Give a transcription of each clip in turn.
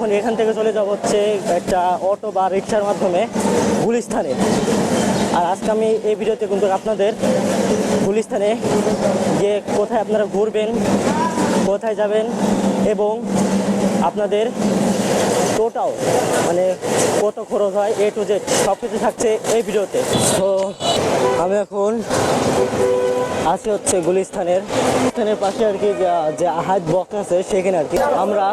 এখন এখান থেকে চলে যাব হচ্ছে একটা অটো বা রিক্সার মাধ্যমে গুলিস্তানে। আর আজকে আমি এই ভিডিওতে কিন্তু আপনাদের গুলিস্তানে যে কোথায় আপনারা ঘুরবেন, কোথায় যাবেন এবং আপনাদের টোটাল মানে কত খরচ হয় A to Z সব কিছু থাকছে এই ভিডিওতে। তো আমি এখন আছি হচ্ছে গুলিস্তানের পাশে আর কি যে আহাদ বক্স আছে সেখানে আর কি আমরা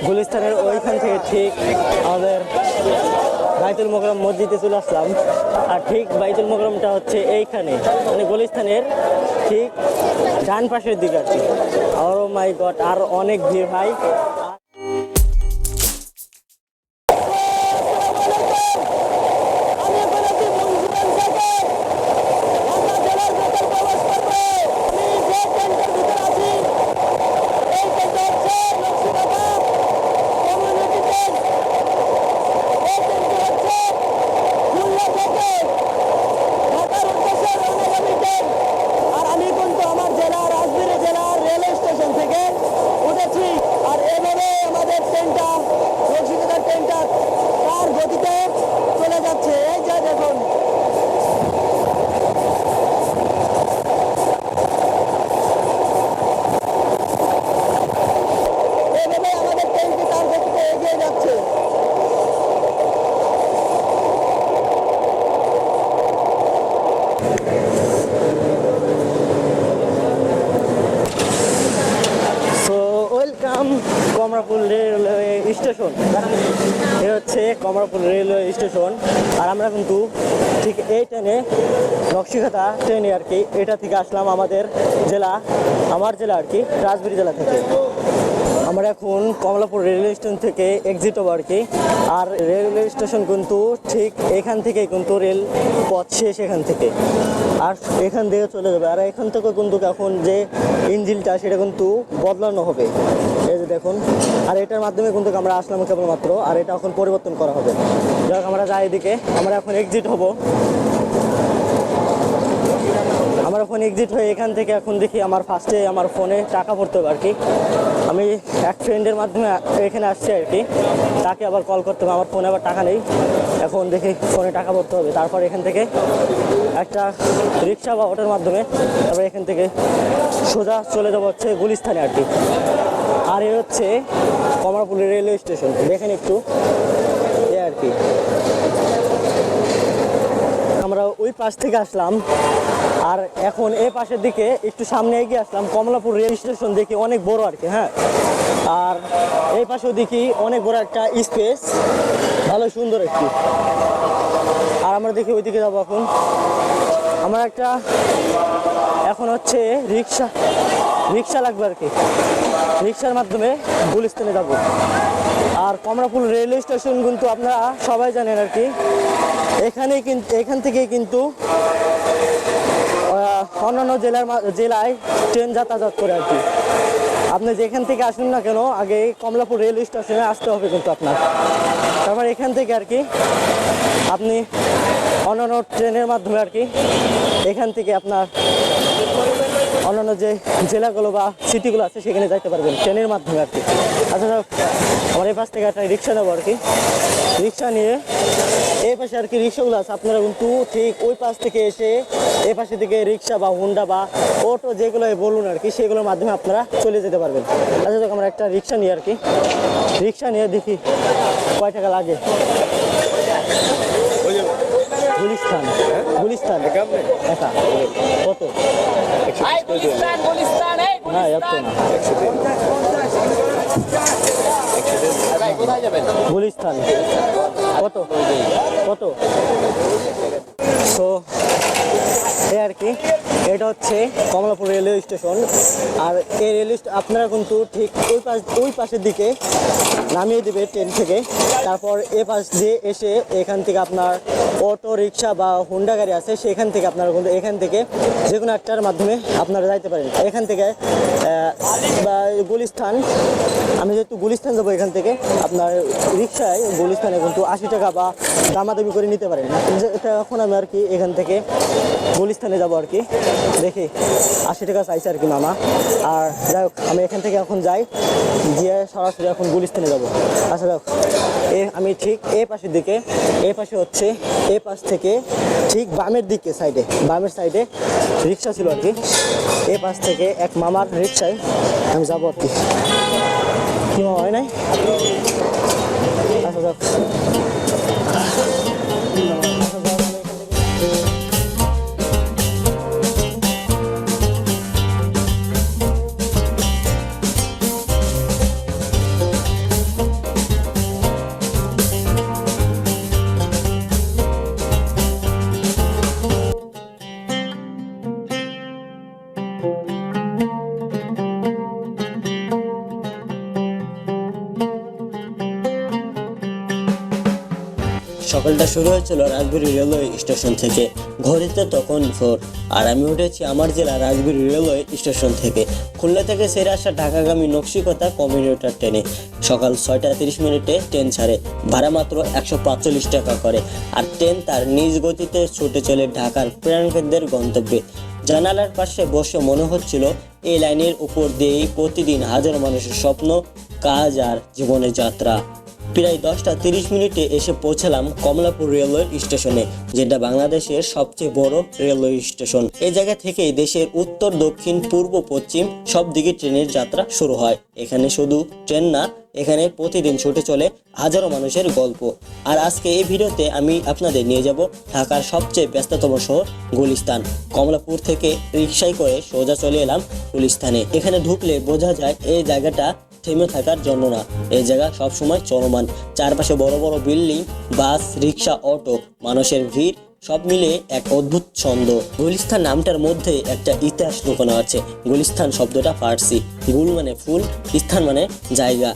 গুলিস্তানের ওইখান থেকে ঠিক আমাদের বাইতুল মোকরম মসজিদে চলে আসলাম। আর ঠিক বাইতুল মোকরমটা হচ্ছে এইখানে, মানে গুলিস্তানের ঠিক ডান পাশের দিকে আর কি। ও মাই গড, আর অনেক ভিড় ভাই। কমলাপুর রেলওয়ে স্টেশন, এ হচ্ছে কমলাপুর রেলওয়ে স্টেশন। আর আমরা কিন্তু ঠিক এই ট্রেনে নকশিকাথা ট্রেনে আর কি এটা থেকে আসলাম আমাদের জেলা, আমার জেলা আর কি রাজবাড়ী জেলা থেকে। আমরা এখন কমলাপুর রেলওয়ে স্টেশন থেকে এক্সিট হবো আর কি। আর রেলওয়ে স্টেশন কিন্তু ঠিক এখান থেকেই কিন্তু রেল পথ শেষ এখান থেকে, আর এখান থেকে চলে যাবে। আর এখান থেকে কিন্তু এখন যে ইঞ্জিনটা সেটা কিন্তু বদলানো হবে, এই যে দেখুন। আর এটার মাধ্যমে কিন্তু আমরা আসলাম কেবলমাত্র, আর এটা এখন পরিবর্তন করা হবে। যাই আমরা যাই এদিকে, আমরা এখন এক্সিট হব। আমার ফোন এক্সিট হয়ে এখান থেকে এখন দেখি আমার ফার্স্টে আমার ফোনে টাকা পড়তে হবে আর কি। আমি এক ফ্রেন্ডের মাধ্যমে এখানে আসছি আর কি, তাকে আবার কল করতে হবে। আমার ফোনে আবার টাকা নেই, এখন দেখি ফোনে টাকা পড়তে হবে। তারপর এখান থেকে একটা রিক্সা বা অটোর মাধ্যমে তারপর এখান থেকে সোজা চলে যাবো হচ্ছে গুলিস্তানে আর কি। আর এ হচ্ছে কমলাপুর রেলওয়ে স্টেশন, দেখেন একটু এ আর কি। আমরা ওই পাশ থেকে আসলাম, আর এখন এই পাশের দিকে একটু সামনে এগিয়ে আসলাম। কমলাপুর রেল স্টেশন দেখি অনেক বড় আর কি, হ্যাঁ। আর এই পাশেও দেখি অনেক বড় একটা স্পেস, ভালো সুন্দর একটু। আর আমরা দেখি ওইদিকে যাবো এখন। আমার একটা এখন হচ্ছে রিক্সা লাগবে আর কি, রিক্সার মাধ্যমে গুলিস্তানে যাব। আর কমলাপুর রেলওয়ে স্টেশন কিন্তু আপনারা সবাই জানেন আর কি, এখান থেকেই কিন্তু অন্যান্য জেলায় ট্রেন যাতায়াত করে আর কি। আপনি যেখান থেকে আসুন না কেন, আগে কমলাপুর রেলওয়ে স্টেশনে আসতে হবে কিন্তু আপনার। তারপর এখান থেকে আর কি আপনি অন্যান্য ট্রেনের মাধ্যমে আর কি এখান থেকে আপনার অন্যান্য যে জেলাগুলো বা সিটিগুলো আছে সেখানে যাইতে পারবেন ট্রেনের মাধ্যমে আর কি। আচ্ছা, আমার এই পাশ থেকে একটা রিক্সা নেবো আর কি। রিক্সা নিয়ে এই পাশে আর কি রিক্সাগুলো আছে, আপনারা কিন্তু ঠিক ওই পাশ থেকে এসে এই পাশে থেকে রিক্সা বা হুন্ডা বা অটো যেগুলো বলুন আর কি, সেগুলোর মাধ্যমে আপনারা চলে যেতে পারবেন। আচ্ছা, দেখ আমরা একটা রিক্সা নিই আর কি। রিক্সা নিয়ে দেখি কয় টাকা লাগে। গুলিস্তান একা কত? না এত না, গুলিস্তান কত তো এই আর কি। এটা হচ্ছে কমলাপুর রেলওয়ে স্টেশন। আর এই রেলওয়ে আপনারা কিন্তু ঠিক ওই পাশের দিকে নামিয়ে দেবে ট্রেন থেকে। তারপর এ পাশ দিয়ে এসে এখান থেকে আপনার অটো রিক্সা বা হোন্ডা গাড়ি আছে, সেখান থেকে আপনারা কিন্তু এখান থেকে যে কোনো একটার মাধ্যমে আপনারা যাইতে পারেন। এখান থেকে বা গুলিস্তান, আমি যেহেতু গুলিস্তান যাবো, এখান থেকে আপনার রিক্সায় গুলিস্তানে কিন্তু 80 টাকা বা দামাদামি করে নিতে পারেন। এটা এখন আমি আর কি এখান থেকে গুলিস্তানে যাবো আর কি, দেখি 80 টাকা চাইছে আর কি মামা। আর যাই হোক, আমি এখান থেকে এখন যাই, গিয়ে সরাসরি এখন গুলিস্তানে যাবো। আচ্ছা যাই হোক, আমি ঠিক এই পাশের দিকে, এই পাশে হচ্ছে এই পাশ থেকে ঠিক বামের দিকে সাইডে, বামের সাইডে রিক্সা ছিল আর কি, এই পাশ থেকে এক মামার রিক্সায় আমি যাবো আর কি। কি মামা হয় নাই? আচ্ছা যাক, সকালটা শুরু হয়েছিল রাজবাড়ী রেলওয়ে স্টেশন থেকে। ঘড়িতে তখন ভোর, আর আমি উঠেছি আমার জেলা রাজবাড়ী রেলওয়ে স্টেশন থেকে। খুলনা থেকে ছেড়ে আসা ঢাকাগামী নকশিকতা কমিউটার ট্রেনে সকাল 6টা 30 মিনিটে ট্রেন ছাড়ে। ভাড়া মাত্র 145 টাকা করে, আর ট্রেন তার নিজ গতিতে ছুটে চলে ঢাকার প্রাণকেন্দ্রের গন্তব্যে। জানালার পাশে বসে মনে হচ্ছিল এই লাইনের উপর দিয়েই প্রতিদিন হাজার মানুষের স্বপ্ন, কাজ আর জীবনের যাত্রা। প্রায় 10টা 30 মিনিটে এসে পৌঁছালাম কমলাপুর রেলওয়ে স্টেশনে, যেটা বাংলাদেশের সবচেয়ে বড় রেলওয়ে স্টেশন। এই জায়গা থেকেই দেশের উত্তর, দক্ষিণ, পূর্ব, পশ্চিম সব দিকে ট্রেনের যাত্রা শুরু হয়। এখানে শুধু ট্রেন না, এখানে প্রতিদিন ছুটে চলে হাজারো মানুষের গল্প। আর আজকে এই ভিডিওতে আমি আপনাদের নিয়ে যাব ঢাকার সবচেয়ে ব্যস্ততম শহর গুলিস্তান। কমলাপুর থেকে রিকশায় করে সোজা চলে এলাম গুলিস্তানে। এখানে ঢুকলে বোঝা যায় এই জায়গাটা থেমে থাকার জন্য না, এই জায়গা সবসময় চলমান। চারপাশে বড় বড় বিল্ডিং, বাস, রিক্সা, অটো, মানুষের ভিড়, সব মিলে এক অদ্ভুত ছন্দ। গুলিস্তান নামটার মধ্যে একটা ইতিহাস লুকানো আছে। গুলিস্তান শব্দটা ফার্সি, গুল মানে ফুল, স্থান মানে জায়গা।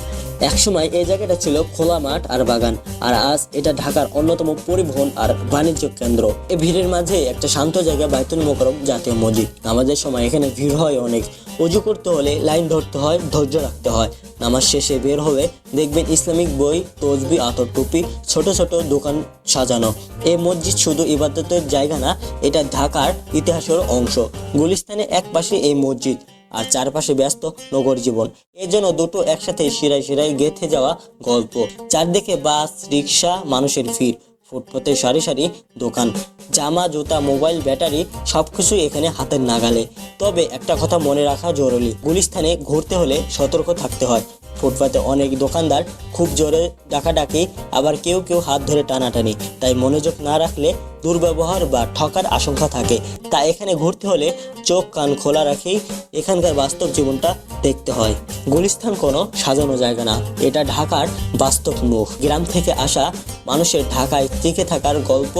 একসময় এই জায়গাটা ছিল খোলা মাঠ আর বাগান, আর আজ এটা ঢাকার অন্যতম পরিবহন আর বাণিজ্য কেন্দ্র। এই ভিড়ের মাঝে একটা শান্ত জায়গা বাইতুল মোকাররম জাতীয় মসজিদ। আমাদের সময় এখানে ভিড় হয় অনেক। অজু করতে হলে লাইন ধরতে হয়, ধৈর্য রাখতে হয়। নামাজ শেষে বের হলে দেখবেন ইসলামিক বই, তসবি, আতর টুপি, ছোট ছোট দোকান সাজানো। এই মসজিদ শুধু ইবাদতের জায়গা না, এটা ঢাকার ইতিহাসের অংশ। গুলিস্তানে এক পাশে এই মসজিদ, আর চারপাশে ব্যস্ত নগর জীবন। এই জন্য দুটো একসাথে শিরায় শিরায় গেঁথে যাওয়া গল্প। চারদিকে বাস, রিক্সা, মানুষের ভিড়, ফুটপাতে সারি সারি দোকান, জামা, জুতা, মোবাইল, ব্যাটারি সবকিছু এখানে হাতের নাগালে। তবে একটা কথা মনে রাখা জরুরি, গুলিস্তানে ঘুরতে হলে সতর্ক থাকতে হয়। ফুটপাতে অনেক দোকানদার খুব জোরে ডাকাডাকি, আবার কেউ কেউ হাত ধরে টানাটানি। তাই মনোযোগ না রাখলে দুর্ব্যবহার বা ঠকার আশঙ্কা থাকে। তাই এখানে ঘুরতে হলে চোখ কান খোলা রাখেই এখানকার বাস্তব জীবনটা দেখতে হয়। গুলিস্তান কোনো সাজানো জায়গা না, এটা ঢাকার বাস্তব মুখ। গ্রাম থেকে আসা মানুষের ঢাকায় টিকে থাকার গল্প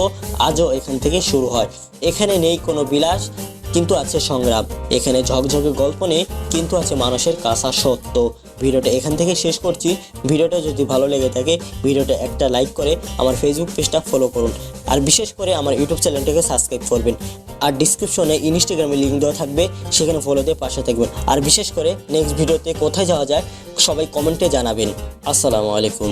আজও এখান থেকে শুরু হয়। এখানে নেই কোনো বিলাস, কিন্তু আছে সংগ্রাম। এখানে ঝকঝকে গল্প নেই, কিন্তু আছে মানুষের কাঁচা সত্য। ভিডিওটা এখান থেকে শেষ করছি। ভিডিওটা যদি ভালো লেগে থাকে ভিডিওটা একটা লাইক করে আমার ফেসবুক পেজটা ফলো করুন, আর বিশেষ করে আমার ইউটিউব চ্যানেলটাকে সাবস্ক্রাইব করবেন। আর ডিসক্রিপশনে ইনস্টাগ্রামে লিঙ্ক দেওয়া থাকবে, সেখানে ফলো দিয়ে পাশে থাকবেন। আর বিশেষ করে নেক্সট ভিডিওতে কোথায় যাওয়া যায় সবাই কমেন্টে জানাবেন। আসসালামু আলাইকুম।